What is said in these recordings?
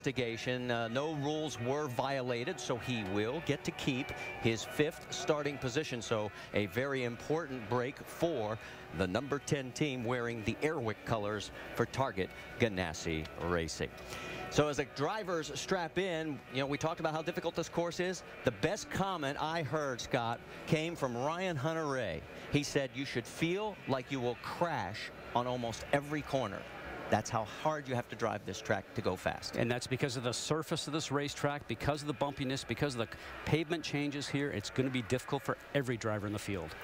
investigation. No rules were violated, so he will get to keep his 5th starting position. So a very important break for the number 10 team wearing the Airwick colors for Target Ganassi Racing. So as the drivers strap in, you know, we talked about how difficult this course is. The best comment I heard, Scott, came from Ryan Hunter-Reay. He said you should feel like you will crash on almost every corner. That's how hard you have to drive this track to go fast. And that's because of the surface of this racetrack, because of the bumpiness, because of the pavement changes here. It's going to be difficult for every driver in the field.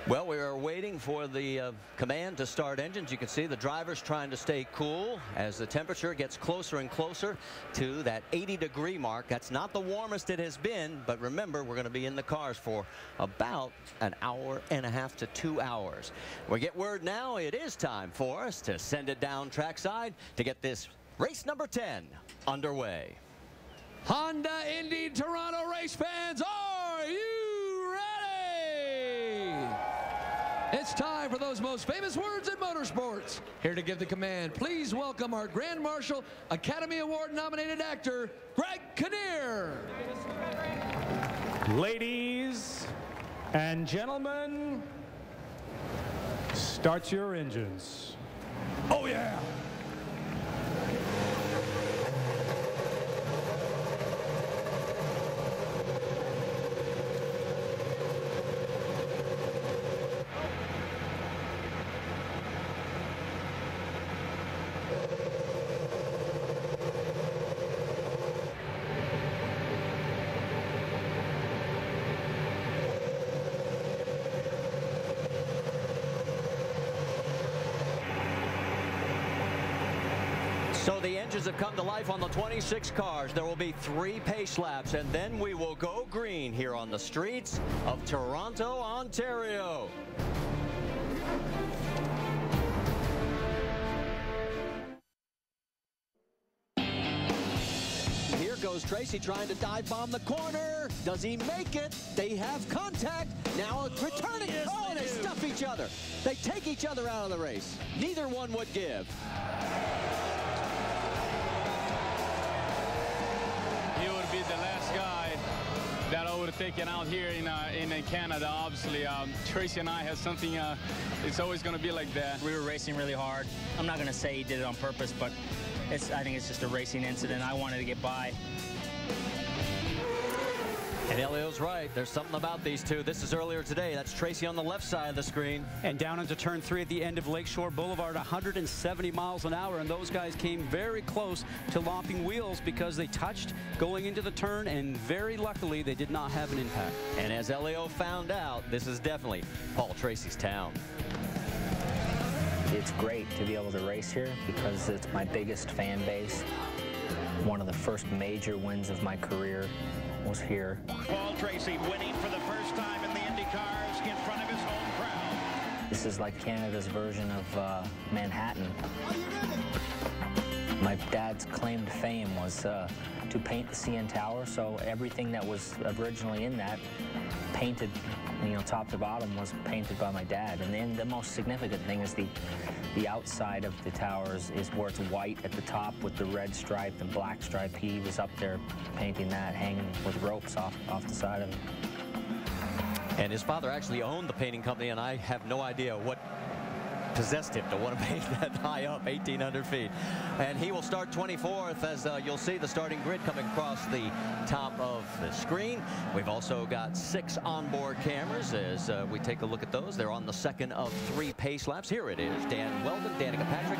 Well, we are waiting for the command to start engines. You can see the drivers trying to stay cool as the temperature gets closer and closer to that 80-degree mark. That's not the warmest it has been, but remember, we're going to be in the cars for about an hour and a half to 2 hours. We get word now it is time for us to send it down trackside to get this race number 10 underway. Honda Indy Toronto race fans, are you ready? It's time for those most famous words in motorsports. Here to give the command, please welcome our Grand Marshal, Academy Award nominated actor, Greg Kinnear. Ladies and gentlemen, start your engines. Oh yeah. So the engines have come to life on the 26 cars. There will be 3 pace laps, and then we will go green here on the streets of Toronto, Ontario. Here goes Tracy trying to dive bomb the corner. Does he make it? They have contact. Now returning. Yes, oh, they stuff each other. They take each other out of the race. Neither one would give. He would be the last guy that I would have taken out here in Canada. Obviously, Tracy and I had something, it's always going to be like that. We were racing really hard. I'm not going to say he did it on purpose, but I think it's just a racing incident. I wanted to get by. And Elio's right. There's something about these two. This is earlier today. That's Tracy on the left side of the screen. And down into turn 3 at the end of Lakeshore Boulevard, 170 miles an hour. And those guys came very close to lopping wheels because they touched going into the turn, and very luckily they did not have an impact. And as Elio found out, this is definitely Paul Tracy's town. It's great to be able to race here because it's my biggest fan base. One of the first major wins of my career was here. Paul Tracy winning for the first time in the Indy cars in front of his home crowd. This is like Canada's version of Manhattan. My dad's claim to fame was to paint the CN Tower, so everything that was originally in that painted, you know, top to bottom was painted by my dad. And then the most significant thing is the outside of the towers is where it's white at the top with the red stripe and black stripe. He was up there painting that, hanging with ropes off the side of it. And his father actually owned the painting company, and I have no idea what possessed him to want to paint that high up, 1,800 feet. And he will start 24th as you'll see the starting grid coming across the top of the screen. We've also got 6 onboard cameras as we take a look at those. They're on the second of 3 pace laps. Here it is. Dan Weldon, Danica Patrick,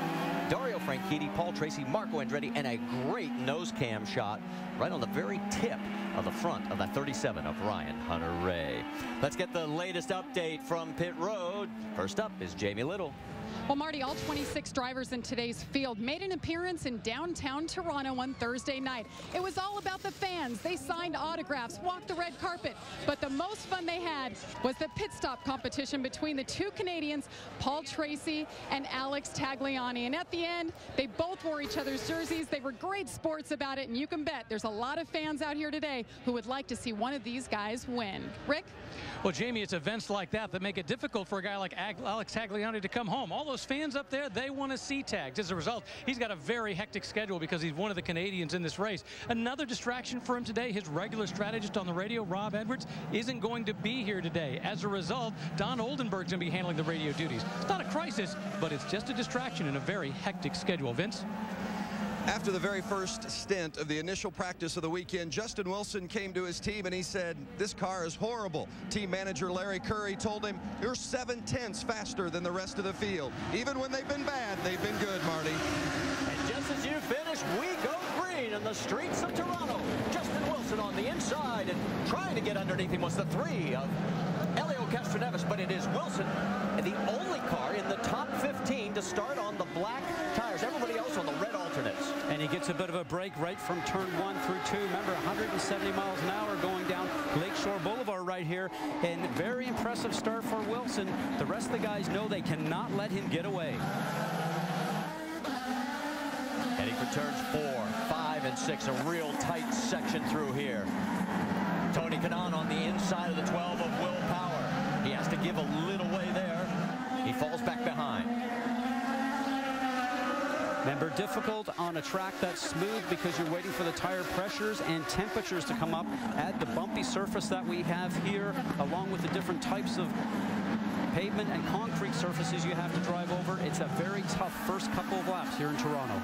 Dario Franchitti, Paul Tracy, Marco Andretti, and a great nose cam shot right on the very tip of the front of that 37 of Ryan Hunter-Reay. Let's get the latest update from pit road. First up is Jamie Little. Well, Marty, all 26 drivers in today's field made an appearance in downtown Toronto on Thursday night. It was all about the fans. They signed autographs, walked the red carpet. But the most fun they had was the pit stop competition between the 2 Canadians, Paul Tracy and Alex Tagliani. And at the end, they both wore each other's jerseys. They were great sports about it. And you can bet there's a lot of fans out here today who would like to see one of these guys win. Rick? Well, Jamie, it's events like that that make it difficult for a guy like Alex Tagliani to come home. all those fans up there, they want to see tags. As a result, he's got a very hectic schedule because he's one of the Canadians in this race. Another distraction for him today, his regular strategist on the radio, Rob Edwards, isn't going to be here today. As a result, Don Oldenburg's going to be handling the radio duties. It's not a crisis, but it's just a distraction in a very hectic schedule. Vince? After the very first stint of the initial practice of the weekend, Justin Wilson came to his team and he said, this car is horrible. Team manager Larry Curry told him, you're 7/10 faster than the rest of the field. Even when they've been bad, they've been good, Marty. And just as you finish, we go green in the streets of Toronto. Justin Wilson on the inside, and trying to get underneath him was the 3 of Elio Castroneves, but it is Wilson, the only car in the top 15 to start on the black tires. Everybody else on the red alternates. And he gets a bit of a break right from turn 1 through 2. Remember, 170 miles an hour going down Lakeshore Boulevard right here. And very impressive start for Wilson. The rest of the guys know they cannot let him get away. Heading for turns 4, 5, and 6. A real tight section through here. Tony Kanaan on the inside of the 12 of Will Power. He has to give a little way there. He falls back behind. Remember, difficult on a track that's smooth because you're waiting for the tire pressures and temperatures to come up. Add the bumpy surface that we have here, along with the different types of pavement and concrete surfaces you have to drive over. It's a very tough first couple of laps here in Toronto.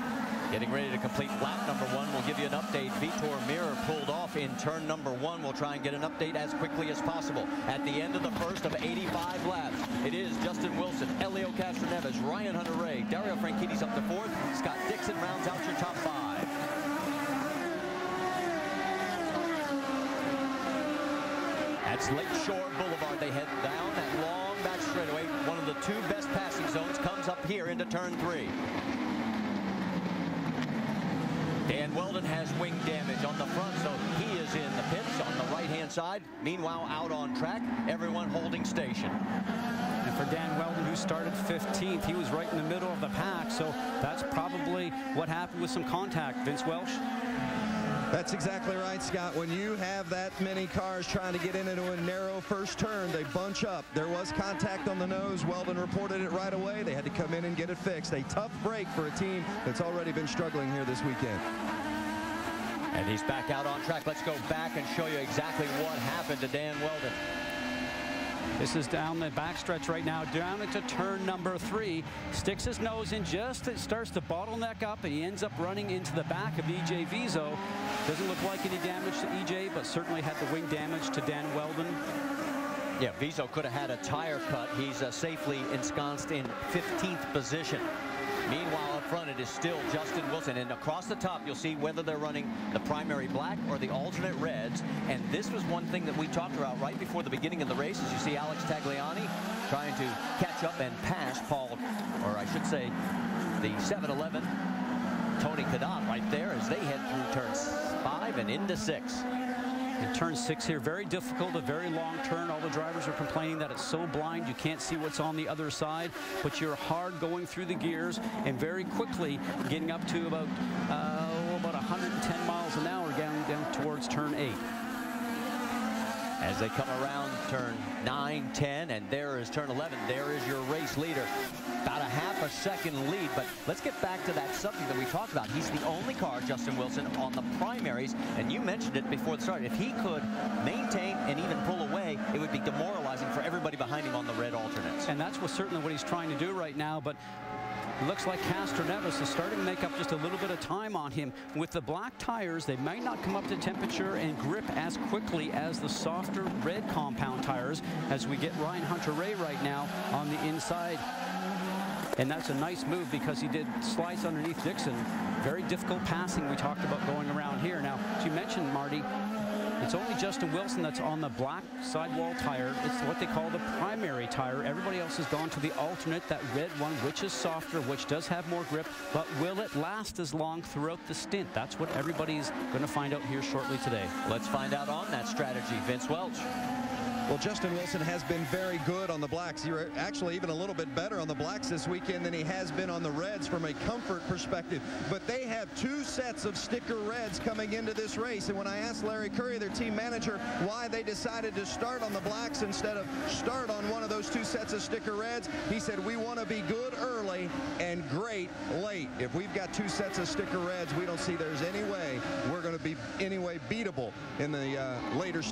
Getting ready to complete lap number 1. We'll give you an update. Vitor Mirror pulled off in turn number 1. We'll try and get an update as quickly as possible. At the end of the first of 85 laps, it is Justin Wilson, Elio Castroneves, Ryan Hunter-Reay, Dario Franchitti's up to 4th. Scott Dixon rounds out your top 5. That's Lakeshore Boulevard. They head down that long back straightaway. One of the 2 best passing zones comes up here into turn 3. Dan Weldon has wing damage on the front, so he is in the pits on the right-hand side. Meanwhile, out on track, everyone holding station. And for Dan Weldon, who started 15th, he was right in the middle of the pack, so that's probably what happened with some contact. Vince Welsh? That's exactly right, Scott. When you have that many cars trying to get into a narrow first turn, they bunch up. There was contact on the nose. Weldon reported it right away. They had to come in and get it fixed. A tough break for a team that's already been struggling here this weekend. And he's back out on track. Let's go back and show you exactly what happened to Dan Weldon. This is down the backstretch right now, down into turn number 3. Sticks his nose in just, it starts to bottleneck up, and he ends up running into the back of EJ Vizo. Doesn't look like any damage to EJ, but certainly had the wing damage to Dan Weldon. Yeah, Vizo could have had a tire cut. He's safely ensconced in 15th position. Meanwhile, up front, it is still Justin Wilson. And across the top, you'll see whether they're running the primary black or the alternate reds. And this was one thing that we talked about right before the beginning of the race. As you see Alex Tagliani trying to catch up and pass Paul, or I should say, the 7-11, Tony Kanaan right there as they head through turns 5 and into 6. In turn 6 here, very difficult, a very long turn. All the drivers are complaining that it's so blind you can't see what's on the other side, but you're hard going through the gears and very quickly getting up to about 110 miles an hour down towards turn 8. As they come around turn 9, 10, and there is turn 11. There is your race leader. About a half a second lead, but let's get back to that subject that we talked about. He's the only car, Justin Wilson, on the primaries, and you mentioned it before the start. If he could maintain and even pull away, it would be demoralizing for everybody behind him on the red alternates. And that's certainly what he's trying to do right now, but it looks like Castroneves is starting to make up just a little bit of time on him. With the black tires, they might not come up to temperature and grip as quickly as the softer red compound tires, as we get Ryan Hunter-Reay right now on the inside. And that's a nice move because he did slice underneath Dixon. Very difficult passing we talked about going around here. Now, as you mentioned, Marty, it's only Justin Wilson that's on the black sidewall tire. It's what they call the primary tire. Everybody else has gone to the alternate, that red one, which is softer, which does have more grip. But will it last as long throughout the stint? That's what everybody's going to find out here shortly today. Let's find out on that strategy. Vince Welch. Well, Justin Wilson has been very good on the blacks. You're actually even a little bit better on the blacks this weekend than he has been on the reds from a comfort perspective. But they have 2 sets of sticker reds coming into this race. And when I asked Larry Curry, their team manager, why they decided to start on the blacks instead of start on one of those 2 sets of sticker reds, he said, we want to be good early and great late. If we've got 2 sets of sticker reds, we don't see there's any way we're going to be beatable in the later